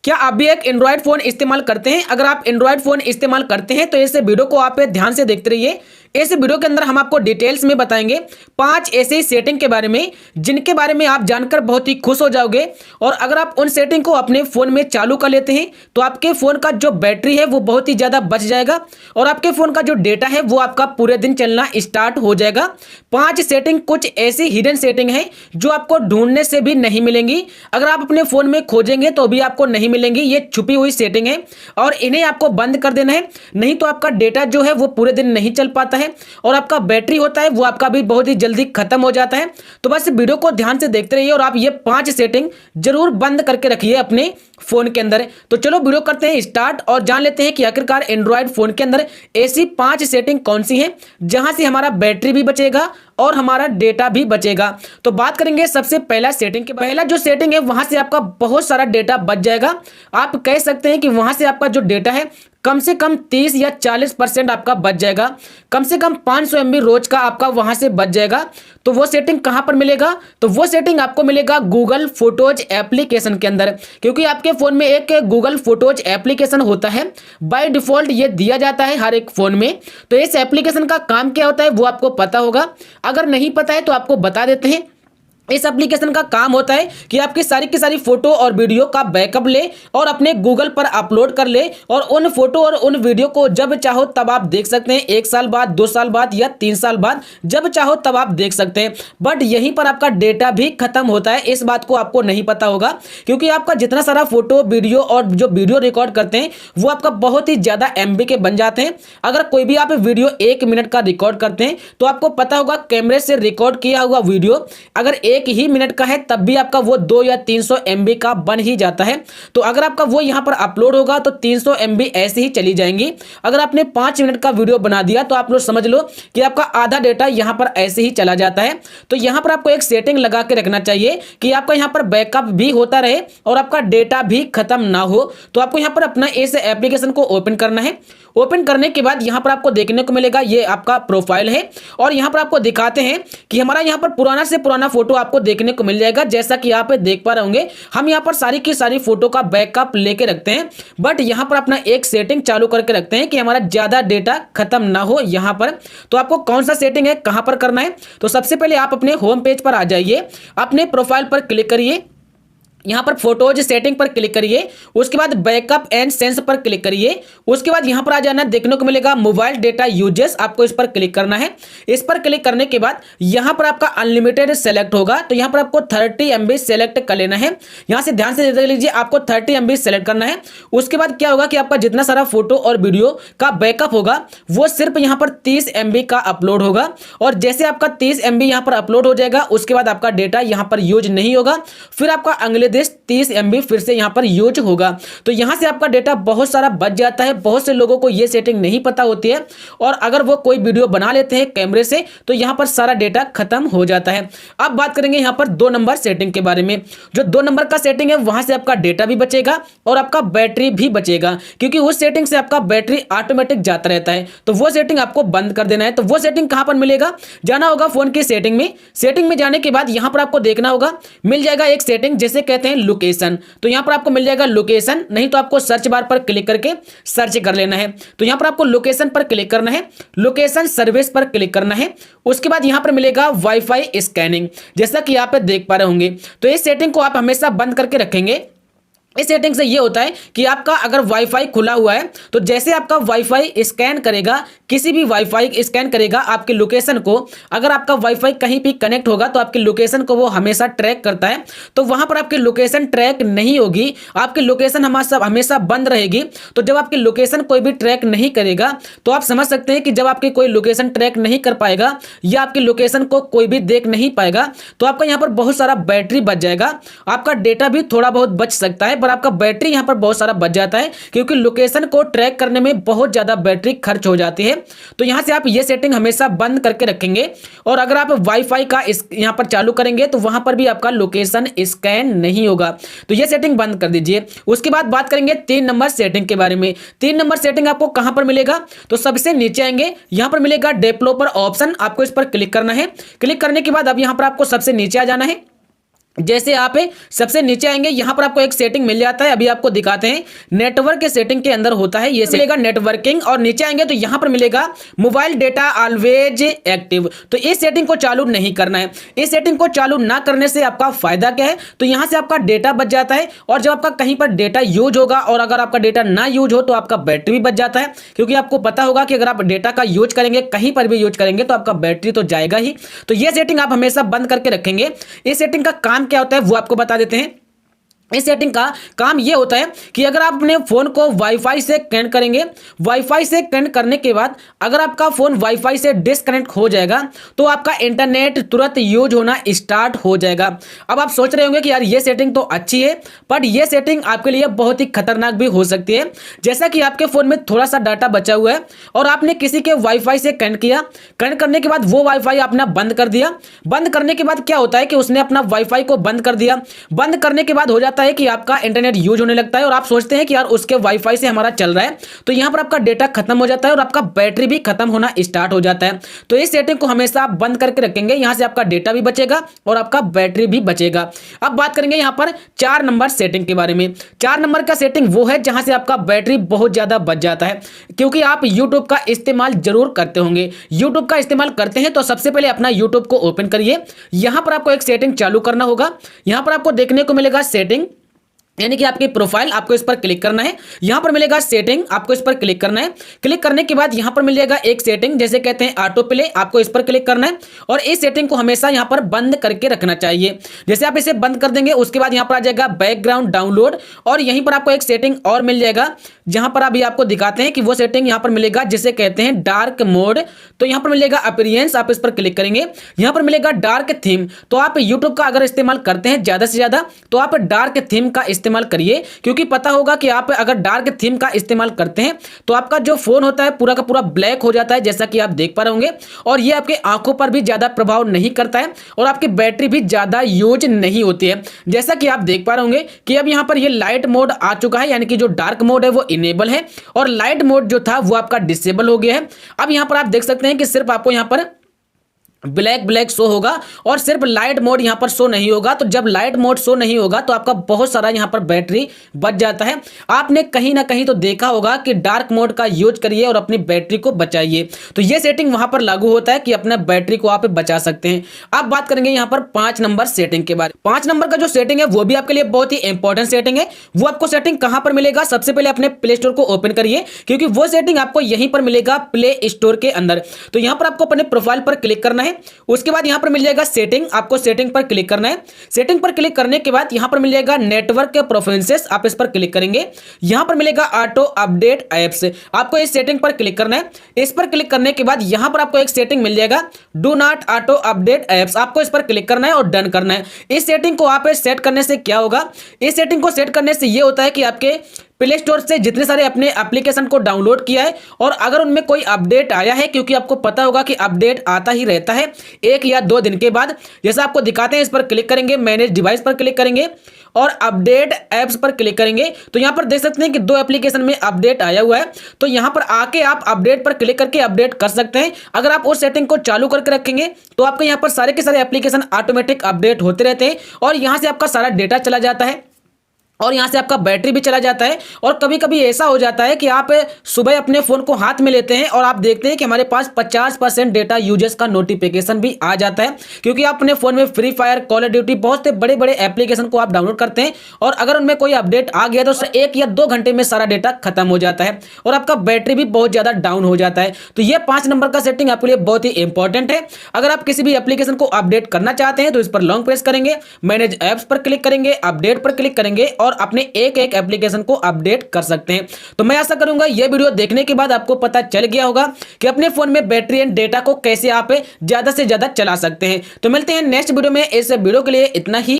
क्या आप भी एक एंड्रॉयड फ़ोन इस्तेमाल करते हैं? अगर आप एंड्रॉयड फ़ोन इस्तेमाल करते हैं तो इस वीडियो को आप ध्यान से देखते रहिए। इस वीडियो के अंदर हम आपको डिटेल्स में बताएंगे 5 ऐसे सेटिंग के बारे में जिनके बारे में आप जानकर बहुत ही खुश हो जाओगे। और अगर आप उन सेटिंग को अपने फ़ोन में चालू कर लेते हैं तो आपके फ़ोन का जो बैटरी है वो बहुत ही ज़्यादा बच जाएगा और आपके फ़ोन का जो डेटा है वो आपका पूरे दिन चलना स्टार्ट हो जाएगा। 5 सेटिंग कुछ ऐसी हिडन सेटिंग है जो आपको ढूंढने से भी नहीं मिलेंगी। अगर आप अपने फ़ोन में खोजेंगे तो भी आपको नहीं मिलेंगी। ये छुपी हुई सेटिंग है और इन्हें आपको बंद कर देना है, नहीं तो आपका डेटा जो है वो पूरे दिन नहीं चल पाता है और आपका बैटरी होता है वो आपका भी बहुत ही जल्दी खत्म हो जाता है। तो बस वीडियो को ध्यान से देखते रहिए और आप ये 5 सेटिंग जरूर बंद करके रखिए अपने फोन के अंदर। तो चलो वीडियो करते हैं स्टार्ट और जान लेते हैं कि आखिरकार एंड्रॉयड फोन के अंदर ऐसी 5 सेटिंग कौन सी हैं जहां से हमारा बैटरी भी बचेगा और हमारा डेटा भी बचेगा। तो बात करेंगे सबसे पहला सेटिंग के। पहला जो सेटिंग है वहां से आपका बहुत सारा डेटा बच जाएगा। आप कह सकते हैं कि वहां से आपका जो डेटा है कम से कम 30 या 40% आपका बच जाएगा। कम से कम 500 MB रोज का आपका वहां से बच जाएगा। तो वो सेटिंग कहां पर मिलेगा? तो वो सेटिंग आपको मिलेगा गूगल फोटोज एप्लीकेशन के अंदर, क्योंकि आपके फोन में एक गूगल फोटोज एप्लीकेशन होता है। बाय डिफॉल्ट ये दिया जाता है हर एक फोन में। तो इस एप्लीकेशन का काम क्या होता है वो आपको पता होगा। अगर नहीं पता है तो आपको बता देते हैं। इस एप्लीकेशन का काम होता है कि आपकी सारी की सारी फोटो और वीडियो का बैकअप ले और अपने गूगल पर अपलोड कर ले और उन फोटो और उन वीडियो को जब चाहो तब आप देख सकते हैं। 1 साल बाद, 2 साल बाद या 3 साल बाद जब चाहो तब आप देख सकते हैं। बट यहीं पर आपका डेटा भी खत्म होता है। इस बात को आपको नहीं पता होगा क्योंकि आपका जितना सारा फोटो वीडियो और जो वीडियो रिकॉर्ड करते हैं वो आपका बहुत ही ज्यादा MB के बन जाते हैं। अगर कोई भी आप वीडियो 1 मिनट का रिकॉर्ड करते हैं तो आपको पता होगा कैमरे से रिकॉर्ड किया हुआ वीडियो अगर 1 ही मिनट का है तब भी आपका वो 2 या 300 MB का बन ही जाता है। तो अगर आपका वो यहां पर अपलोड होगा तो 300 MB ऐसे ही चली जाएंगी। अगर आपने 5 मिनट का वीडियो बना दिया तो आप लोग समझ लो कि आपका आधा डेटा यहां पर ऐसे ही चला जाता है। तो यहां पर आपको एक सेटिंग लगा के रखना चाहिए कि आपका यहां पर बैकअप भी होता रहे और आपका डेटा भी खत्म ना हो। तो आपको यहां पर अपना इस एप्लीकेशन को ओपन करना है। ओपन करने के बाद यहां पर आपको देखने को मिलेगा ये आपका प्रोफाइल है और यहां पर आपको दिखाते हैं कि हमारा यहां पर पुराना से पुराना फोटो आपको देखने को मिल जाएगा। जैसा कि आप देख पा रहे होंगे हम यहां पर सारी की सारी फोटो का बैकअप लेके रखते हैं, बट यहां पर अपना एक सेटिंग चालू करके रखते हैं कि हमारा ज्यादा डेटा खत्म ना हो यहां पर। तो आपको कौन सा सेटिंग है, कहां पर करना है? तो सबसे पहले आप अपने होम पेज पर आ जाइए, अपने प्रोफाइल पर क्लिक करिए, यहां पर फोटोज सेटिंग पर क्लिक करिए, उसके बाद बैकअप एंड सेंस पर क्लिक करिए, उसके बाद यहां पर आ जाना, देखने को मिलेगा मोबाइल डेटा यूजेस, आपको इस पर क्लिक करना है। इस पर क्लिक करने के बाद यहां पर आपका अनलिमिटेड सेलेक्ट होगा तो यहां पर आपको 30 MB सेलेक्ट कर लेना है। यहां से ध्यान से देख लीजिए, आपको 30 MB सेलेक्ट करना है। उसके बाद क्या होगा कि आपका जितना सारा फोटो और वीडियो का बैकअप होगा वो सिर्फ यहां पर 30 MB का अपलोड होगा और जैसे आपका 30 MB यहां पर अपलोड हो जाएगा उसके बाद आपका डेटा यहां पर यूज नहीं होगा, फिर आपका अगले 30 MB फिर से यहां पर यूज होगा। तो यहां से आपका डेटा बहुत सारा बच जाता है। बहुत से लोगों को यह सेटिंग नहीं पता होती है और अगर वो कोई वीडियो बना लेते हैं कैमरे से तो यहां पर सारा डेटा खत्म हो जाता है। अब बात करेंगे यहां पर 2 नंबर सेटिंग के बारे में। जो 2 नंबर का सेटिंग है वहां से आपका डेटा भी बचेगा और आपका बैटरी भी बचेगा, क्योंकि उस सेटिंग से आपका बैटरी ऑटोमेटिक जाता रहता है। तो वो सेटिंग आपको बंद कर देना है। तो वो सेटिंग कहां पर मिलेगा? जाना होगा फोन की सेटिंग में। सेटिंग में जाने के बाद यहां पर आपको देखना होगा, मिल जाएगा एक सेटिंग जिसे कहते हैं लोकेशन। तो यहां पर आपको मिल जाएगा लोकेशन, नहीं तो आपको सर्च बार पर क्लिक करके सर्च कर लेना है। तो यहां पर आपको लोकेशन पर क्लिक करना है, लोकेशन सर्विस पर क्लिक करना है। उसके बाद यहां पर मिलेगा वाईफाई स्कैनिंग, जैसा कि आप देख पा रहे होंगे। तो इस सेटिंग को आप हमेशा बंद करके रखेंगे। इस सेटिंग से ये होता है कि आपका अगर वाईफाई खुला हुआ है तो जैसे आपका वाईफाई स्कैन करेगा, किसी भी वाईफाई स्कैन करेगा आपके लोकेशन को, अगर आपका वाईफाई कहीं भी कनेक्ट होगा तो आपके लोकेशन को वो हमेशा ट्रैक करता है। तो वहां पर आपकी लोकेशन ट्रैक नहीं होगी, आपकी लोकेशन हमेशा बंद रहेगी। तो जब आपकी लोकेशन कोई भी ट्रैक नहीं करेगा तो आप समझ सकते हैं कि जब आपकी कोई लोकेशन ट्रैक नहीं कर पाएगा या आपकी लोकेशन को कोई भी देख नहीं पाएगा तो आपका यहाँ पर बहुत सारा बैटरी बच जाएगा। आपका डेटा भी थोड़ा बहुत बच सकता है पर आपका बैटरी यहां पर बहुत सारा बच जाता है, क्योंकि लोकेशन को ट्रैक करने में बहुत ज्यादा बैटरी खर्च हो जाती है। तो यहां से आप ये सेटिंग हमेशा बंद करके रखेंगे और अगर आप वाईफाई का यहां पर चालू करेंगे तो वहां पर भी आपका लोकेशन स्कैन नहीं होगा। तो ये सेटिंग बंद कर दीजिए। उसके बाद बात करेंगे 3 नंबर सेटिंग के बारे में। 3 नंबर सेटिंग आपको कहां पर मिलेगा? तो सबसे नीचे आएंगे, यहां पर मिलेगा डेवलपर ऑप्शन, आपको इस पर क्लिक करना है। क्लिक करने के बाद अब यहां पर आपको सबसे नीचे आ जाना है। जैसे आप सबसे नीचे आएंगे, यहां पर आपको एक सेटिंग मिल जाता है, अभी आपको दिखाते हैं। नेटवर्क के सेटिंग के अंदर होता है, ये मिलेगा नेटवर्किंग, और नीचे आएंगे तो यहां पर मिलेगा मोबाइल डेटा ऑलवेज एक्टिव। तो इस सेटिंग को चालू नहीं करना है। इस सेटिंग को चालू ना करने से आपका फायदा क्या है, तो यहां से आपका डेटा बच जाता है, और जब आपका कहीं पर डेटा यूज होगा और अगर आपका डेटा ना यूज हो तो आपका बैटरी भी बच जाता है, क्योंकि आपको पता होगा कि अगर आप डेटा का यूज करेंगे, कहीं पर भी यूज करेंगे, तो आपका बैटरी तो जाएगा ही। तो ये सेटिंग आप हमेशा बंद करके रखेंगे। इस सेटिंग का काम क्या होता है वो आपको बता देते हैं। इस सेटिंग का काम यह होता है कि अगर आप अपने फोन को वाईफाई से कनेक्ट करेंगे, वाईफाई से कनेक्ट करने के बाद अगर आपका फोन वाईफाई से डिस्कनेक्ट हो जाएगा तो आपका इंटरनेट तुरंत यूज होना स्टार्ट हो जाएगा। अब आप सोच रहे होंगे कि यार ये सेटिंग तो अच्छी है, बट ये सेटिंग आपके लिए बहुत ही खतरनाक भी हो सकती है। जैसा कि आपके फोन में थोड़ा सा डाटा बचा हुआ है और आपने किसी के वाईफाई से कनेक्ट किया, कनेक्ट करने के बाद वो वाईफाई आपने बंद कर दिया। बंद करने के बाद क्या होता है कि उसने अपना वाईफाई को बंद कर दिया। बंद करने के बाद हो जाता है कि आपका इंटरनेट यूज होने लगता है और आप सोचते हैं कि यार उसके वाईफाई से हमारा चल रहा है, तो यहां पर आपका डेटा खत्म हो जाता है और आपका बैटरी भी खत्म होना स्टार्ट हो जाता है। तो इस सेटिंग को हमेशा आप बंद करके रखेंगे, यहां से आपका डेटा भी बचेगा और आपका बैटरी भी बचेगा। अब बात करेंगे यहां पर 4 नंबर सेटिंग के बारे में। 4 नंबर का सेटिंग वो है जहां से आपका बैटरी बहुत ज्यादा बच जाता है, क्योंकि आप यूट्यूब का इस्तेमाल जरूर करते होंगे। यूट्यूब का इस्तेमाल करते हैं तो सबसे पहले अपना यूट्यूब को ओपन करिए। यहां पर आपको एक सेटिंग चालू करना होगा। यहां पर आपको देखने को मिलेगा सेटिंग, यानी कि आपकी प्रोफाइल, आपको इस पर क्लिक करना है। यहां पर मिलेगा सेटिंग, आपको इस पर क्लिक करना है। क्लिक करने के बाद यहां पर मिल जाएगा एक सेटिंग, जैसे कहते हैं ऑटो प्ले, आपको इस पर क्लिक करना है और इस सेटिंग को हमेशा यहां पर बंद करके रखना चाहिए। जैसे आप इसे बंद कर देंगे उसके बाद यहां पर आ जाएगा बैकग्राउंड डाउनलोड, और यहीं पर आपको एक सेटिंग और मिल जाएगा जहां पर अभी आपको दिखाते हैं कि वो सेटिंग यहां पर मिलेगा जिसे कहते हैं डार्क मोड। तो यहां पर मिलेगा अपीयरेंस, आप इस पर क्लिक करेंगे। यहां पर मिलेगा डार्क थीम। तो आप यूट्यूब का अगर इस्तेमाल करते हैं ज्यादा से ज्यादा तो आप डार्क थीम का इस्तेमाल करिए, क्योंकि पता होगा कि आप अगर डार्क थीम का इस्तेमाल करते हैं तो आपका जो फोन होता है पूरा का पूरा ब्लैक हो जाता है, जैसा कि आप देख पा रहे होंगे, और ये आपके आंखों पर भी ज्यादा प्रभाव नहीं करता है और आपकी बैटरी भी ज्यादा यूज नहीं होती है। जैसा कि आप देख पा रहे होंगे कि अब यहां पर ये लाइट मोड आ चुका है, यानी कि जो डार्क मोड है वो इनेबल है और लाइट मोड जो था वो आपका डिसेबल हो गया है। अब यहां पर आप देख सकते हैं कि सिर्फ आपको यहां पर ब्लैक शो होगा और सिर्फ लाइट मोड यहां पर शो नहीं होगा। तो जब लाइट मोड शो नहीं होगा तो आपका बहुत सारा यहां पर बैटरी बच जाता है। आपने कहीं ना कहीं तो देखा होगा कि डार्क मोड का यूज करिए और अपनी बैटरी को बचाइए। तो ये सेटिंग वहां पर लागू होता है कि अपने बैटरी को आप बचा सकते हैं। अब बात करेंगे यहां पर 5 नंबर सेटिंग के बारे में। 5 नंबर का जो सेटिंग है वो भी आपके लिए बहुत ही इंपॉर्टेंट सेटिंग है। वो आपको सेटिंग कहां पर मिलेगा, सबसे पहले अपने प्ले स्टोर को ओपन करिए, क्योंकि वो सेटिंग आपको यहीं पर मिलेगा प्ले स्टोर के अंदर। तो यहां पर आपको अपने प्रोफाइल पर क्लिक करना है। उसके बाद यहां पर मिल जाएगा सेटिंग, आपको सेटिंग पर क्लिक करना है। सेटिंग पर क्लिक करने के बाद यहां पर मिल जाएगा नेटवर्क के प्रेफरेंसेस, आप इस पर क्लिक करेंगे। यहां पर मिलेगा ऑटो अपडेट ऐप्स, आपको इस सेटिंग पर क्लिक करना है। इस पर क्लिक करने के बाद यहां पर आपको एक सेटिंग मिल जाएगा do not auto update apps, आपको इस पर क्लिक करना है और डन करना है। इस सेटिंग को आप सेट करने से क्या होगा, इस सेटिंग को सेट करने से यह होता है कि आपके प्ले स्टोर से जितने सारे अपने एप्लीकेशन को डाउनलोड किया है और अगर उनमें कोई अपडेट आया है, क्योंकि आपको पता होगा कि अपडेट आता ही रहता है 1 या 2 दिन के बाद, जैसा आपको दिखाते हैं, इस पर क्लिक करेंगे, मैनेज डिवाइस पर क्लिक करेंगे और अपडेट ऐप्स पर क्लिक करेंगे। तो यहां पर देख सकते हैं कि 2 एप्लीकेशन में अपडेट आया हुआ है। तो यहां पर आके आप अपडेट पर क्लिक करके अपडेट कर सकते हैं। अगर आप उस सेटिंग को चालू करके रखेंगे तो आपके यहां पर सारे के सारे एप्लीकेशन ऑटोमेटिक अपडेट होते रहते हैं और यहां से आपका सारा डेटा चला जाता है और यहां से आपका बैटरी भी चला जाता है। और कभी कभी ऐसा हो जाता है कि आप सुबह अपने फोन को हाथ में लेते हैं और आप देखते हैं कि हमारे पास 50% डेटा यूजेस का नोटिफिकेशन भी आ जाता है, क्योंकि आप अपने फोन में free fire, call of duty, बहुत से बड़े बड़े एप्लीकेशन को आप डाउनलोड करते हैं और अगर उनमें कोई अपडेट आ गया तो 1 या 2 घंटे में सारा डेटा खत्म हो जाता है और आपका बैटरी भी बहुत ज्यादा डाउन हो जाता है। तो ये 5 नंबर का सेटिंग आपके लिए बहुत ही इंपॉर्टेंट है। अगर आप किसी भी एप्लीकेशन को अपडेट करना चाहते हैं तो इस पर लॉन्ग प्रेस करेंगे, मैनेज ऐप्स पर क्लिक करेंगे, अपडेट पर क्लिक करेंगे और अपने एक एक एप्लीकेशन को अपडेट कर सकते हैं। तो मैं आशा करूंगा यह वीडियो देखने के बाद आपको पता चल गया होगा कि अपने फोन में बैटरी एंड डेटा को कैसे आप ज्यादा से ज्यादा चला सकते हैं। तो मिलते हैं नेक्स्ट वीडियो में। इस वीडियो के लिए इतना ही।